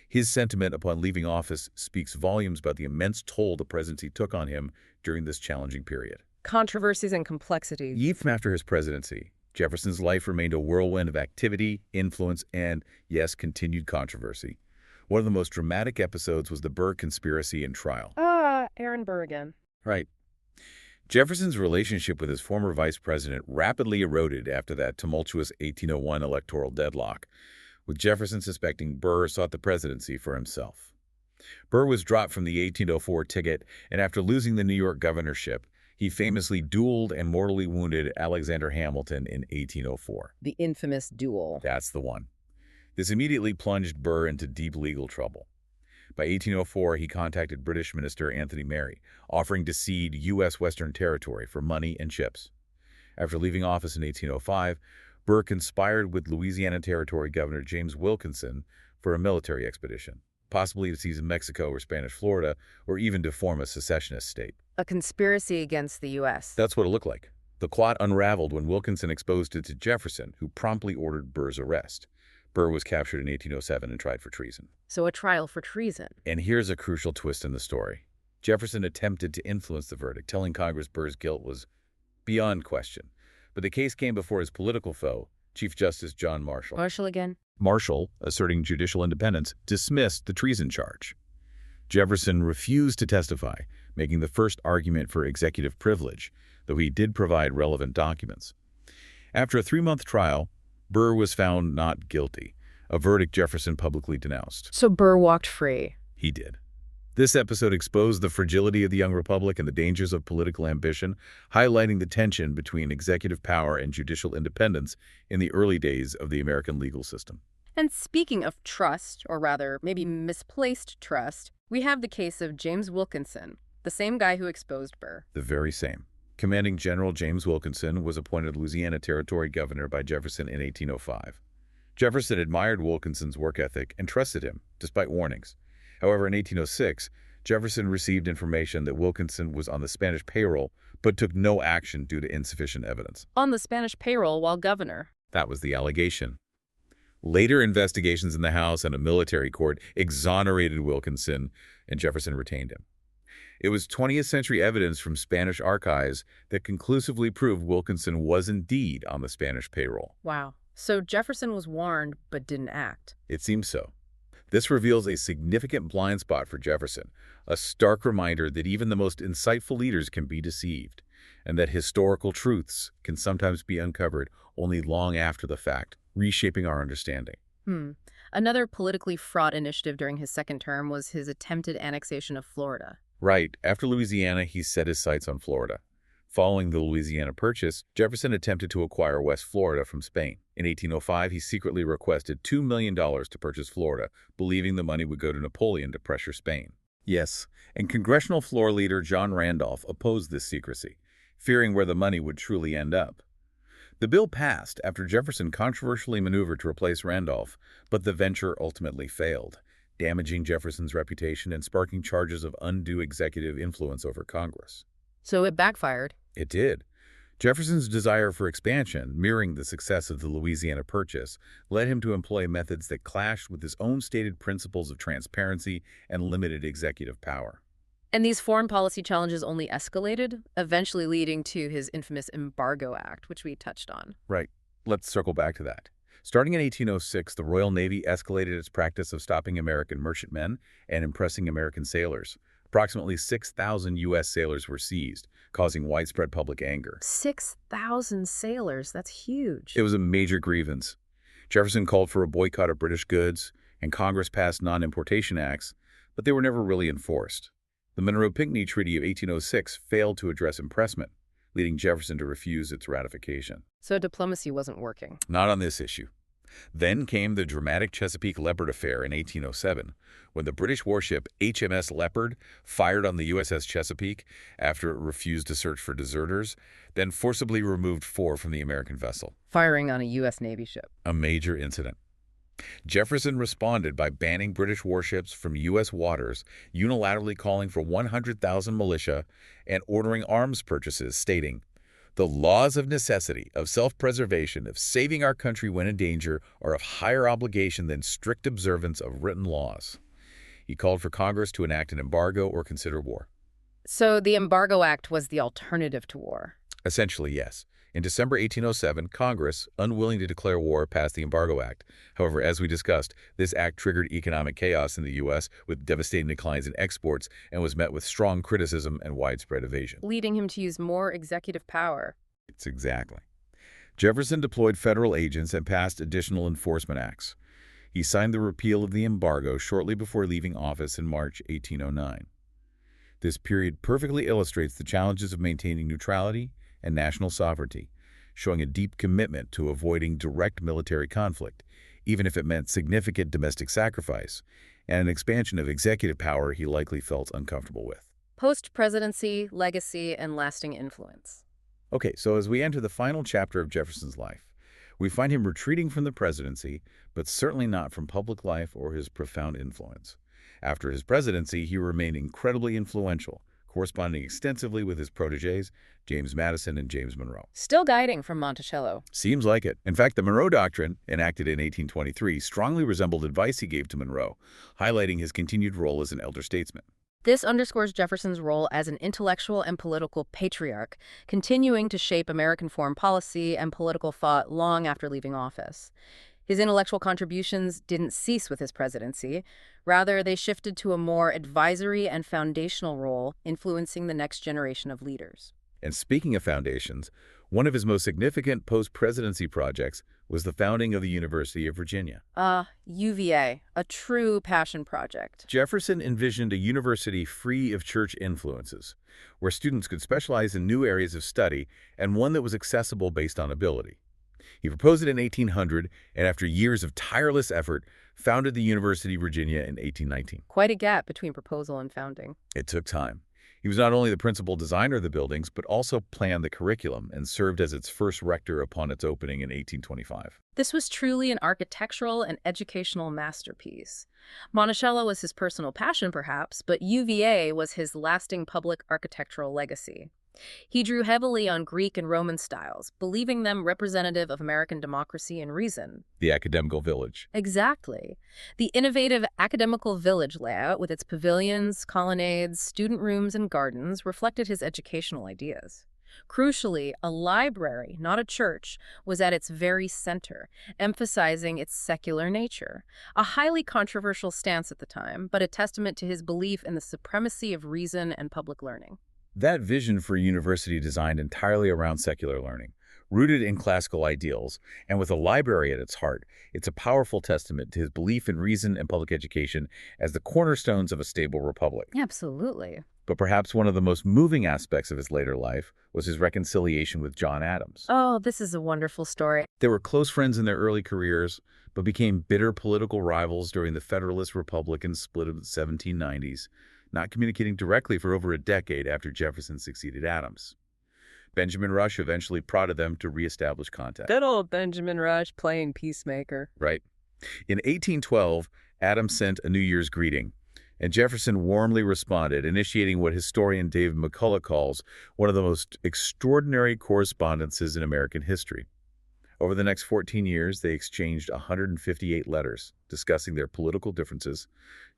His sentiment upon leaving office speaks volumes about the immense toll the presidency took on him during this challenging period. Controversies and complexities. Even after his presidency, Jefferson's life remained a whirlwind of activity, influence, and, yes, continued controversy. One of the most dramatic episodes was the Burr conspiracy and trial. Aaron Burr again. Right. Jefferson's relationship with his former vice president rapidly eroded after that tumultuous 1801 electoral deadlock, with Jefferson suspecting Burr sought the presidency for himself. Burr was dropped from the 1804 ticket, and after losing the New York governorship, he famously dueled and mortally wounded Alexander Hamilton in 1804. The infamous duel. That's the one. This immediately plunged Burr into deep legal trouble. By 1804, he contacted British Minister Anthony Merry, offering to cede U.S. Western Territory for money and ships. After leaving office in 1805, Burr conspired with Louisiana Territory Governor James Wilkinson for a military expedition, possibly to seize Mexico or Spanish Florida, or even to form a secessionist state. A conspiracy against the U.S. That's what it looked like. The plot unraveled when Wilkinson exposed it to Jefferson, who promptly ordered Burr's arrest. Burr was captured in 1807 and tried for treason. So a trial for treason. And here's a crucial twist in the story. Jefferson attempted to influence the verdict, telling Congress Burr's guilt was beyond question. But the case came before his political foe, Chief Justice John Marshall. Marshall again? Marshall, asserting judicial independence, dismissed the treason charge. Jefferson refused to testify, making the first argument for executive privilege, though he did provide relevant documents. After a 3-month trial, Burr was found not guilty, a verdict Jefferson publicly denounced. So Burr walked free. He did. This episode exposed the fragility of the young republic and the dangers of political ambition, highlighting the tension between executive power and judicial independence in the early days of the American legal system. And speaking of trust, or rather, maybe misplaced trust, we have the case of James Wilkinson, the same guy who exposed Burr. The very same. Commanding General James Wilkinson was appointed Louisiana Territory governor by Jefferson in 1805. Jefferson admired Wilkinson's work ethic and trusted him, despite warnings. However, in 1806, Jefferson received information that Wilkinson was on the Spanish payroll, but took no action due to insufficient evidence. On the Spanish payroll while governor. That was the allegation. Later investigations in the House and a military court exonerated Wilkinson, and Jefferson retained him. It was 20th century evidence from Spanish archives that conclusively proved Wilkinson was indeed on the Spanish payroll. Wow. So Jefferson was warned but didn't act. It seems so. This reveals a significant blind spot for Jefferson, a stark reminder that even the most insightful leaders can be deceived, and that historical truths can sometimes be uncovered only long after the fact, reshaping our understanding. Another politically fraught initiative during his second term was his attempted annexation of Florida. Right. After Louisiana, he set his sights on Florida. Following the Louisiana Purchase, Jefferson attempted to acquire West Florida from Spain. In 1805, he secretly requested $2 million to purchase Florida, believing the money would go to Napoleon to pressure Spain. Yes, and congressional floor leader John Randolph opposed this secrecy, fearing where the money would truly end up. The bill passed after Jefferson controversially maneuvered to replace Randolph, but the venture ultimately failed, damaging Jefferson's reputation and sparking charges of undue executive influence over Congress. So it backfired. It did. Jefferson's desire for expansion, mirroring the success of the Louisiana Purchase, led him to employ methods that clashed with his own stated principles of transparency and limited executive power. And these foreign policy challenges only escalated, eventually leading to his infamous Embargo Act, which we touched on. Right. Let's circle back to that. Starting in 1806, the Royal Navy escalated its practice of stopping American merchantmen and impressing American sailors. Approximately 6,000 U.S. sailors were seized, causing widespread public anger. 6,000 sailors, that's huge. It was a major grievance. Jefferson called for a boycott of British goods, and Congress passed non-importation acts, but they were never really enforced. The Monroe-Pinckney Treaty of 1806 failed to address impressment, leading Jefferson to refuse its ratification. So diplomacy wasn't working. Not on this issue. Then came the dramatic Chesapeake Leopard affair in 1807, when the British warship HMS Leopard fired on the USS Chesapeake after it refused to search for deserters, then forcibly removed 4 from the American vessel. Firing on a U.S. Navy ship. A major incident. Jefferson responded by banning British warships from U.S. waters, unilaterally calling for 100,000 militia, and ordering arms purchases, stating, "The laws of necessity, of self-preservation, of saving our country when in danger, are of higher obligation than strict observance of written laws." He called for Congress to enact an embargo or consider war. So the Embargo Act was the alternative to war. Essentially, yes. In December 1807, Congress, unwilling to declare war, passed the Embargo Act. However, as we discussed, this act triggered economic chaos in the U.S. with devastating declines in exports and was met with strong criticism and widespread evasion. Leading him to use more executive power. It's exactly. Jefferson deployed federal agents and passed additional enforcement acts. He signed the repeal of the embargo shortly before leaving office in March 1809. This period perfectly illustrates the challenges of maintaining neutrality and national sovereignty, showing a deep commitment to avoiding direct military conflict, even if it meant significant domestic sacrifice, and an expansion of executive power he likely felt uncomfortable with. Post-presidency, legacy, and lasting influence. Okay, so as we enter the final chapter of Jefferson's life, we find him retreating from the presidency, but certainly not from public life or his profound influence. After his presidency, he remained incredibly influential, corresponding extensively with his protégés, James Madison and James Monroe. Still guiding from Monticello. Seems like it. In fact, the Monroe Doctrine, enacted in 1823, strongly resembled advice he gave to Monroe, highlighting his continued role as an elder statesman. This underscores Jefferson's role as an intellectual and political patriarch, continuing to shape American foreign policy and political thought long after leaving office. His intellectual contributions didn't cease with his presidency. Rather, they shifted to a more advisory and foundational role, influencing the next generation of leaders. And speaking of foundations, one of his most significant post-presidency projects was the founding of the University of Virginia. UVA, a true passion project. Jefferson envisioned a university free of church influences, where students could specialize in new areas of study and one that was accessible based on ability. He proposed it in 1800, and after years of tireless effort, founded the University of Virginia in 1819. Quite a gap between proposal and founding. It took time. He was not only the principal designer of the buildings, but also planned the curriculum and served as its first rector upon its opening in 1825. This was truly an architectural and educational masterpiece. Monticello was his personal passion, perhaps, but UVA was his lasting public architectural legacy. He drew heavily on Greek and Roman styles, believing them representative of American democracy and reason. The academical village. Exactly. The innovative academical village layout with its pavilions, colonnades, student rooms, and gardens reflected his educational ideas. Crucially, a library, not a church, was at its very center, emphasizing its secular nature. A highly controversial stance at the time, but a testament to his belief in the supremacy of reason and public learning. That vision for a university designed entirely around secular learning, rooted in classical ideals, and with a library at its heart, it's a powerful testament to his belief in reason and public education as the cornerstones of a stable republic. Absolutely. But perhaps one of the most moving aspects of his later life was his reconciliation with John Adams. Oh, this is a wonderful story. They were close friends in their early careers, but became bitter political rivals during the Federalist-Republican split of the 1790s, not communicating directly for over a decade after Jefferson succeeded Adams. Benjamin Rush eventually prodded them to reestablish contact. Good old Benjamin Rush playing peacemaker. Right. In 1812, Adams sent a New Year's greeting, and Jefferson warmly responded, initiating what historian David McCullough calls one of the most extraordinary correspondences in American history. Over the next 14 years, they exchanged 158 letters discussing their political differences,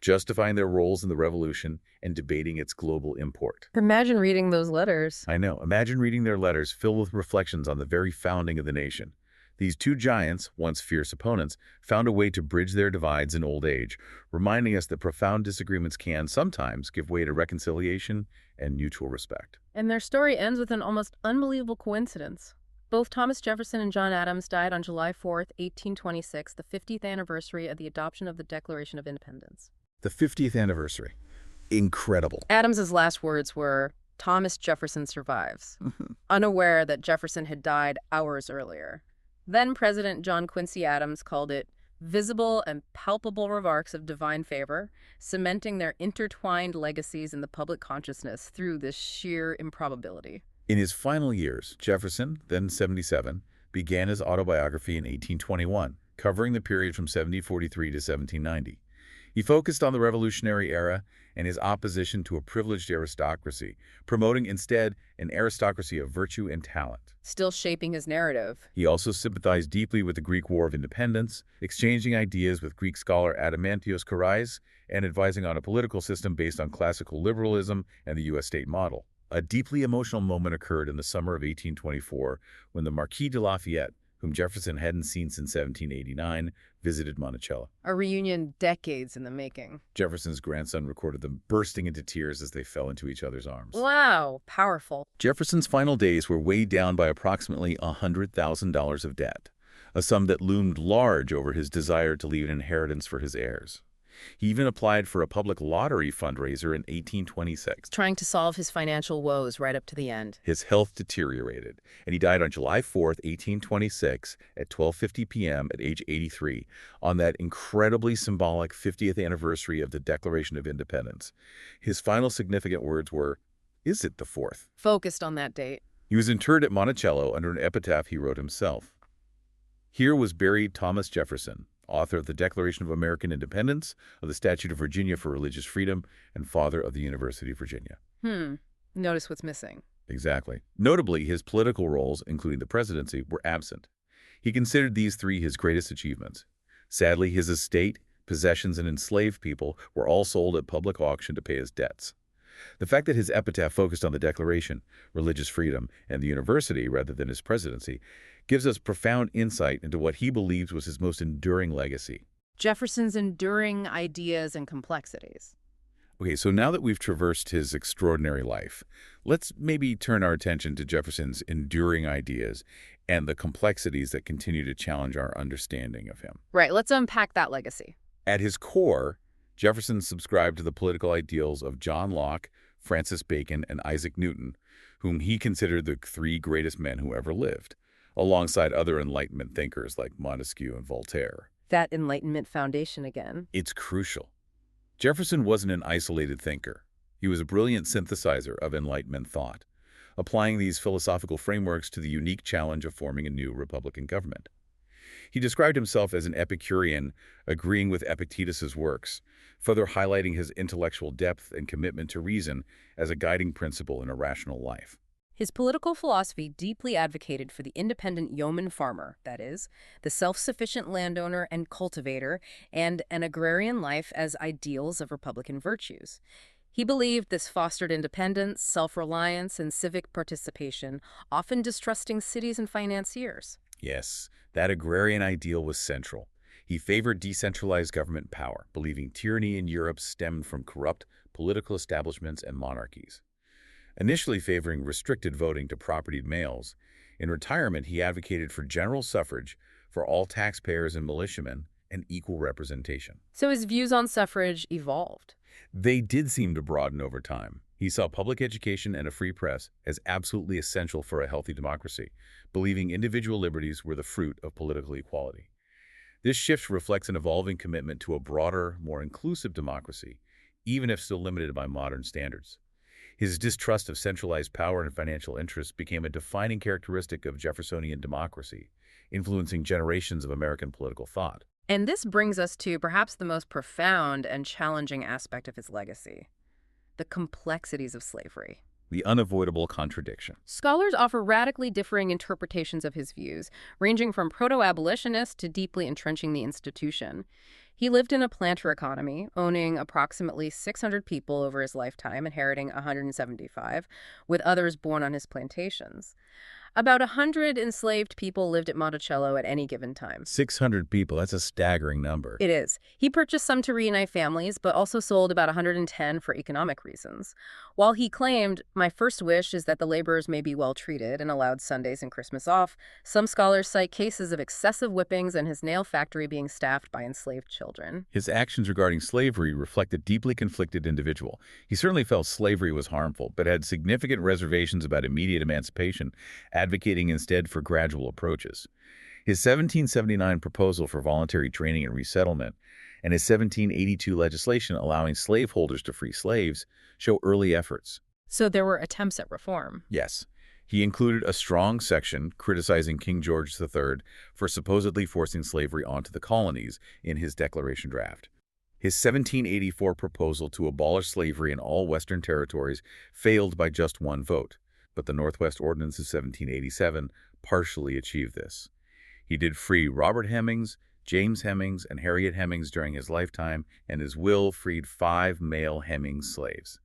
justifying their roles in the revolution, and debating its global import. Imagine reading those letters. I know. Imagine reading their letters filled with reflections on the very founding of the nation. These two giants, once fierce opponents, found a way to bridge their divides in old age, reminding us that profound disagreements can sometimes give way to reconciliation and mutual respect. And their story ends with an almost unbelievable coincidence. Both Thomas Jefferson and John Adams died on July 4th, 1826, the 50th anniversary of the adoption of the Declaration of Independence. The 50th anniversary. Incredible. Adams's last words were, "Thomas Jefferson survives," unaware that Jefferson had died hours earlier. Then President John Quincy Adams called it visible and palpable remarks of divine favor, cementing their intertwined legacies in the public consciousness through this sheer improbability. In his final years, Jefferson, then 77, began his autobiography in 1821, covering the period from 1743 to 1790. He focused on the Revolutionary era and his opposition to a privileged aristocracy, promoting instead an aristocracy of virtue and talent. Still shaping his narrative. He also sympathized deeply with the Greek War of Independence, exchanging ideas with Greek scholar Adamantios Korais and advising on a political system based on classical liberalism and the U.S. state model. A deeply emotional moment occurred in the summer of 1824 when the Marquis de Lafayette, whom Jefferson hadn't seen since 1789, visited Monticello. A reunion decades in the making. Jefferson's grandson recorded them bursting into tears as they fell into each other's arms. Wow, powerful. Jefferson's final days were weighed down by approximately $100,000 of debt, a sum that loomed large over his desire to leave an inheritance for his heirs. He even applied for a public lottery fundraiser in 1826. Trying to solve his financial woes right up to the end. His health deteriorated, and he died on July 4th, 1826 at 12:50 p.m. at age 83 on that incredibly symbolic 50th anniversary of the Declaration of Independence. His final significant words were, "Is it the 4th?" Focused on that date. He was interred at Monticello under an epitaph he wrote himself. Here was buried Thomas Jefferson, author of the Declaration of American Independence, of the Statute of Virginia for Religious Freedom, and father of the University of Virginia. Notice what's missing. Exactly. Notably, his political roles, including the presidency, were absent. He considered these three his greatest achievements. Sadly, his estate, possessions, and enslaved people were all sold at public auction to pay his debts. The fact that his epitaph focused on the Declaration, religious freedom, and the university rather than his presidency gives us profound insight into what he believed was his most enduring legacy. Jefferson's enduring ideas and complexities. Okay, so now that we've traversed his extraordinary life, let's maybe turn our attention to Jefferson's enduring ideas and the complexities that continue to challenge our understanding of him. Right, let's unpack that legacy. At his core, Jefferson subscribed to the political ideals of John Locke, Francis Bacon, and Isaac Newton, whom he considered the three greatest men who ever lived. alongside other Enlightenment thinkers like Montesquieu and Voltaire. That Enlightenment foundation again. It's crucial. Jefferson wasn't an isolated thinker. He was a brilliant synthesizer of Enlightenment thought, applying these philosophical frameworks to the unique challenge of forming a new republican government. He described himself as an Epicurean, agreeing with Epictetus's works, further highlighting his intellectual depth and commitment to reason as a guiding principle in a rational life. His political philosophy deeply advocated for the independent yeoman farmer, that is, the self-sufficient landowner and cultivator, and an agrarian life as ideals of republican virtues. He believed this fostered independence, self-reliance, and civic participation, often distrusting cities and financiers. Yes, that agrarian ideal was central. He favored decentralized government power, believing tyranny in Europe stemmed from corrupt political establishments and monarchies. Initially favoring restricted voting to propertied males, in retirement he advocated for general suffrage for all taxpayers and militiamen and equal representation. So his views on suffrage evolved. They did seem to broaden over time. He saw public education and a free press as absolutely essential for a healthy democracy, believing individual liberties were the fruit of political equality. This shift reflects an evolving commitment to a broader, more inclusive democracy, even if still limited by modern standards. His distrust of centralized power and financial interests became a defining characteristic of Jeffersonian democracy, influencing generations of American political thought. And this brings us to perhaps the most profound and challenging aspect of his legacy: the complexities of slavery. The unavoidable contradiction. Scholars offer radically differing interpretations of his views, ranging from proto-abolitionist to deeply entrenching the institution. He lived in a planter economy, owning approximately 600 people over his lifetime, inheriting 175, with others born on his plantations. About 100 enslaved people lived at Monticello at any given time. 600 people, that's a staggering number. It is. He purchased some to reunite families, but also sold about 110 for economic reasons. While he claimed, "My first wish is that the laborers may be well treated," and allowed Sundays and Christmas off, some scholars cite cases of excessive whippings and his nail factory being staffed by enslaved children. His actions regarding slavery reflect a deeply conflicted individual. He certainly felt slavery was harmful, but had significant reservations about immediate emancipation, advocating instead for gradual approaches. His 1779 proposal for voluntary training and resettlement and his 1782 legislation allowing slaveholders to free slaves show early efforts. So there were attempts at reform. Yes. He included a strong section criticizing King George III for supposedly forcing slavery onto the colonies in his declaration draft. His 1784 proposal to abolish slavery in all Western territories failed by just one vote, but the Northwest Ordinance of 1787 partially achieved this. He did free Robert Hemings, James Hemings, and Harriet Hemings during his lifetime, and his will freed 5 male Hemings slaves.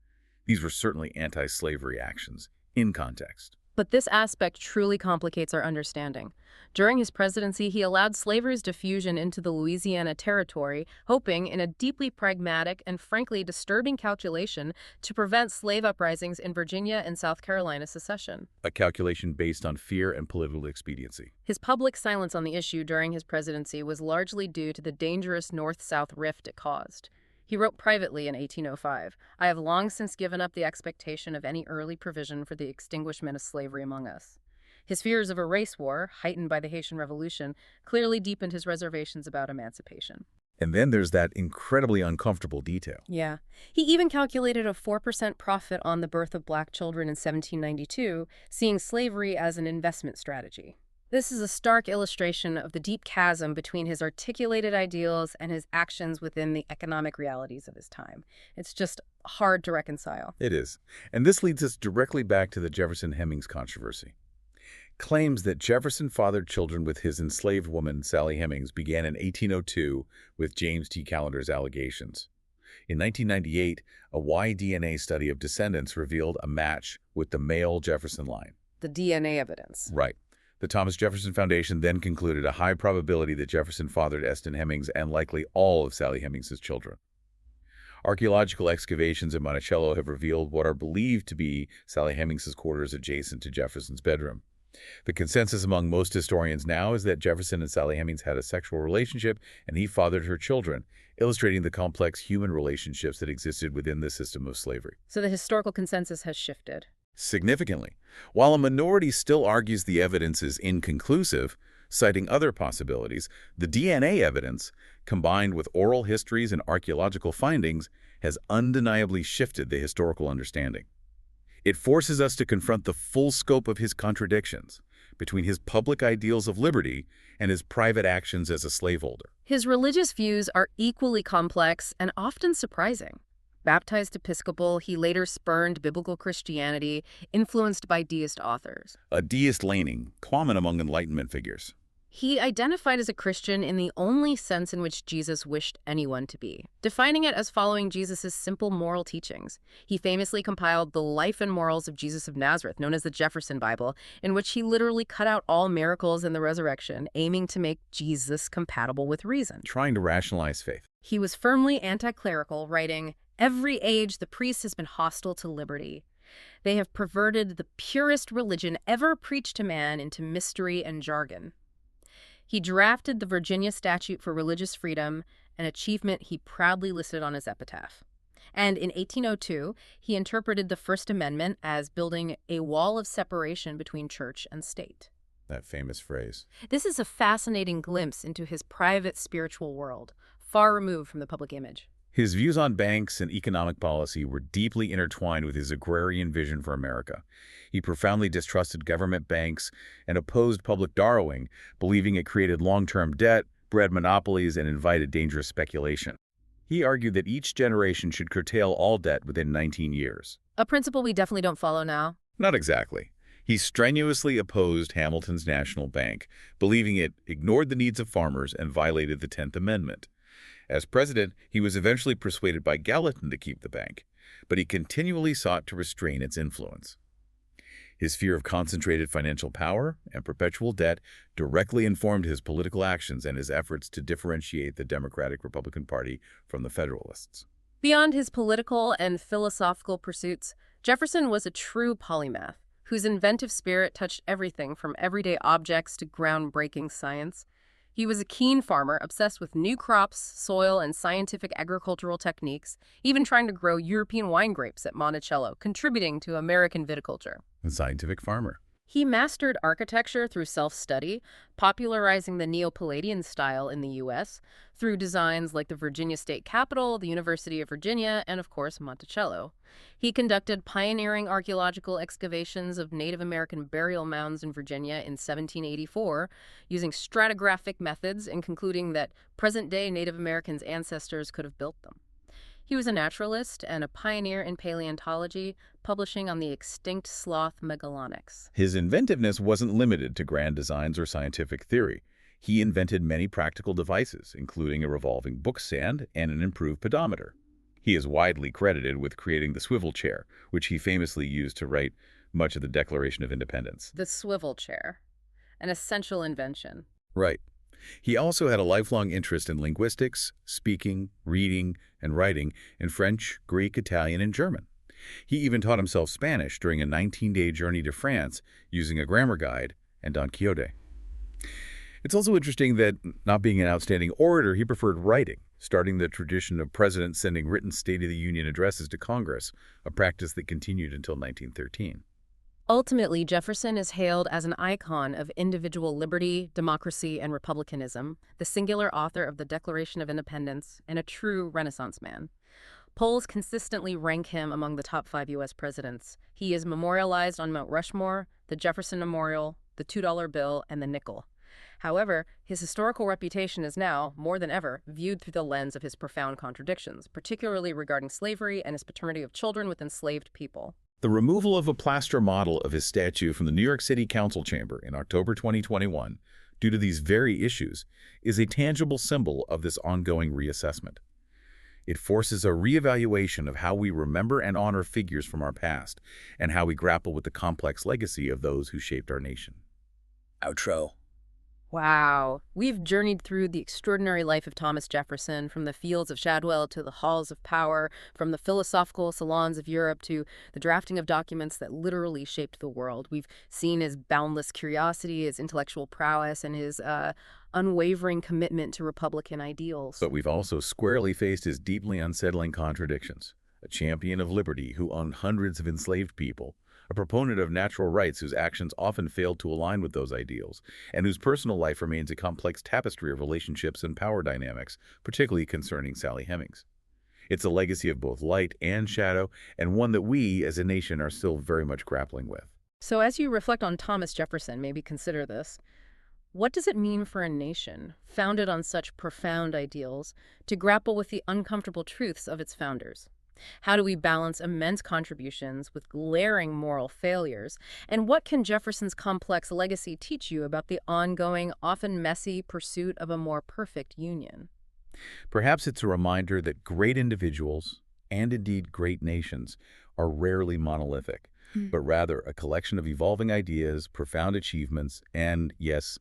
These were certainly anti-slavery actions, in context. But this aspect truly complicates our understanding. During his presidency, he allowed slavery's diffusion into the Louisiana Territory, hoping, in a deeply pragmatic and frankly disturbing calculation, to prevent slave uprisings in Virginia and South Carolina secession. A calculation based on fear and political expediency. His public silence on the issue during his presidency was largely due to the dangerous North-South rift it caused. He wrote privately in 1805, "I have long since given up the expectation of any early provision for the extinguishment of slavery among us." His fears of a race war, heightened by the Haitian Revolution, clearly deepened his reservations about emancipation. And then there's that incredibly uncomfortable detail. Yeah. He even calculated a 4% profit on the birth of black children in 1792, seeing slavery as an investment strategy. This is a stark illustration of the deep chasm between his articulated ideals and his actions within the economic realities of his time. It's just hard to reconcile. It is. And this leads us directly back to the Jefferson-Hemings controversy. Claims that Jefferson fathered children with his enslaved woman, Sally Hemings, began in 1802 with James T. Callender's allegations. In 1998, a Y-DNA study of descendants revealed a match with the male Jefferson line. The DNA evidence. Right. The Thomas Jefferson Foundation then concluded a high probability that Jefferson fathered Eston Hemings and likely all of Sally Hemings' children. Archaeological excavations in Monticello have revealed what are believed to be Sally Hemings' quarters adjacent to Jefferson's bedroom. The consensus among most historians now is that Jefferson and Sally Hemings had a sexual relationship and he fathered her children, illustrating the complex human relationships that existed within the system of slavery. So the historical consensus has shifted. Significantly. While a minority still argues the evidence is inconclusive, citing other possibilities, the DNA evidence, combined with oral histories and archaeological findings, has undeniably shifted the historical understanding. It forces us to confront the full scope of his contradictions between his public ideals of liberty and his private actions as a slaveholder. His religious views are equally complex and often surprising. Baptized Episcopal, he later spurned biblical Christianity, influenced by deist authors. A deist leaning, common among Enlightenment figures. He identified as a Christian in the only sense in which Jesus wished anyone to be, defining it as following Jesus' simple moral teachings. He famously compiled the Life and Morals of Jesus of Nazareth, known as the Jefferson Bible, in which he literally cut out all miracles and the resurrection, aiming to make Jesus compatible with reason. Trying to rationalize faith. He was firmly anti-clerical, writing, "Every age the priest has been hostile to liberty. They have perverted the purest religion ever preached to man into mystery and jargon." He drafted the Virginia Statute for religious freedom, an achievement he proudly listed on his epitaph. And in 1802, he interpreted the First Amendment as building a wall of separation between church and state. That famous phrase. This is a fascinating glimpse into his private spiritual world, far removed from the public image. His views on banks and economic policy were deeply intertwined with his agrarian vision for America. He profoundly distrusted government banks and opposed public borrowing, believing it created long-term debt, bred monopolies, and invited dangerous speculation. He argued that each generation should curtail all debt within 19 years. A principle we definitely don't follow now. Not exactly. He strenuously opposed Hamilton's National Bank, believing it ignored the needs of farmers and violated the 10th Amendment. As president, he was eventually persuaded by Gallatin to keep the bank, but he continually sought to restrain its influence. His fear of concentrated financial power and perpetual debt directly informed his political actions and his efforts to differentiate the Democratic-Republican Party from the Federalists. Beyond his political and philosophical pursuits, Jefferson was a true polymath, whose inventive spirit touched everything from everyday objects to groundbreaking science. He was a keen farmer, obsessed with new crops, soil, and scientific agricultural techniques, even trying to grow European wine grapes at Monticello, contributing to American viticulture. A scientific farmer. He mastered architecture through self-study, popularizing the Neo-Palladian style in the U.S. through designs like the Virginia State Capitol, the University of Virginia, and of course, Monticello. He conducted pioneering archaeological excavations of Native American burial mounds in Virginia in 1784, using stratigraphic methods and concluding that present-day Native Americans' ancestors could have built them. He was a naturalist and a pioneer in paleontology, publishing on the extinct sloth Megalonyx. His inventiveness wasn't limited to grand designs or scientific theory. He invented many practical devices, including a revolving bookstand and an improved pedometer. He is widely credited with creating the swivel chair, which he famously used to write much of the Declaration of Independence. The swivel chair, an essential invention. Right. He also had a lifelong interest in linguistics, speaking, reading, and writing in French, Greek, Italian, and German. He even taught himself Spanish during a 19-day journey to France using a grammar guide and Don Quixote. It's also interesting that, not being an outstanding orator, he preferred writing, starting the tradition of presidents sending written State of the Union addresses to Congress, a practice that continued until 1913. Ultimately, Jefferson is hailed as an icon of individual liberty, democracy, and republicanism, the singular author of the Declaration of Independence, and a true Renaissance man. Polls consistently rank him among the top 5 U.S. presidents. He is memorialized on Mount Rushmore, the Jefferson Memorial, the $2 bill, and the nickel. However, his historical reputation is now, more than ever, viewed through the lens of his profound contradictions, particularly regarding slavery and his paternity of children with enslaved people. The removal of a plaster model of his statue from the New York City Council chamber in October 2021, due to these very issues, is a tangible symbol of this ongoing reassessment. It forces a reevaluation of how we remember and honor figures from our past, and how we grapple with the complex legacy of those who shaped our nation. Outro. Wow. We've journeyed through the extraordinary life of Thomas Jefferson, from the fields of Shadwell to the halls of power, from the philosophical salons of Europe to the drafting of documents that literally shaped the world. We've seen his boundless curiosity, his intellectual prowess, and his unwavering commitment to Republican ideals. But we've also squarely faced his deeply unsettling contradictions. A champion of liberty who owned hundreds of enslaved people, a proponent of natural rights whose actions often fail to align with those ideals, and whose personal life remains a complex tapestry of relationships and power dynamics, particularly concerning Sally Hemings. It's a legacy of both light and shadow, and one that we, as a nation, are still very much grappling with. So as you reflect on Thomas Jefferson, maybe consider this. What does it mean for a nation, founded on such profound ideals, to grapple with the uncomfortable truths of its founders? How do we balance immense contributions with glaring moral failures? And what can Jefferson's complex legacy teach you about the ongoing, often messy pursuit of a more perfect union? Perhaps it's a reminder that great individuals, and indeed great nations, are rarely monolithic, but rather a collection of evolving ideas, profound achievements, and, yes,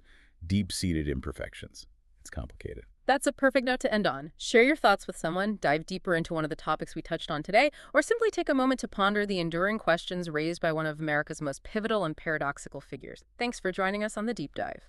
deep-seated imperfections. It's complicated. That's a perfect note to end on. Share your thoughts with someone, dive deeper into one of the topics we touched on today, or simply take a moment to ponder the enduring questions raised by one of America's most pivotal and paradoxical figures. Thanks for joining us on The Deep Dive.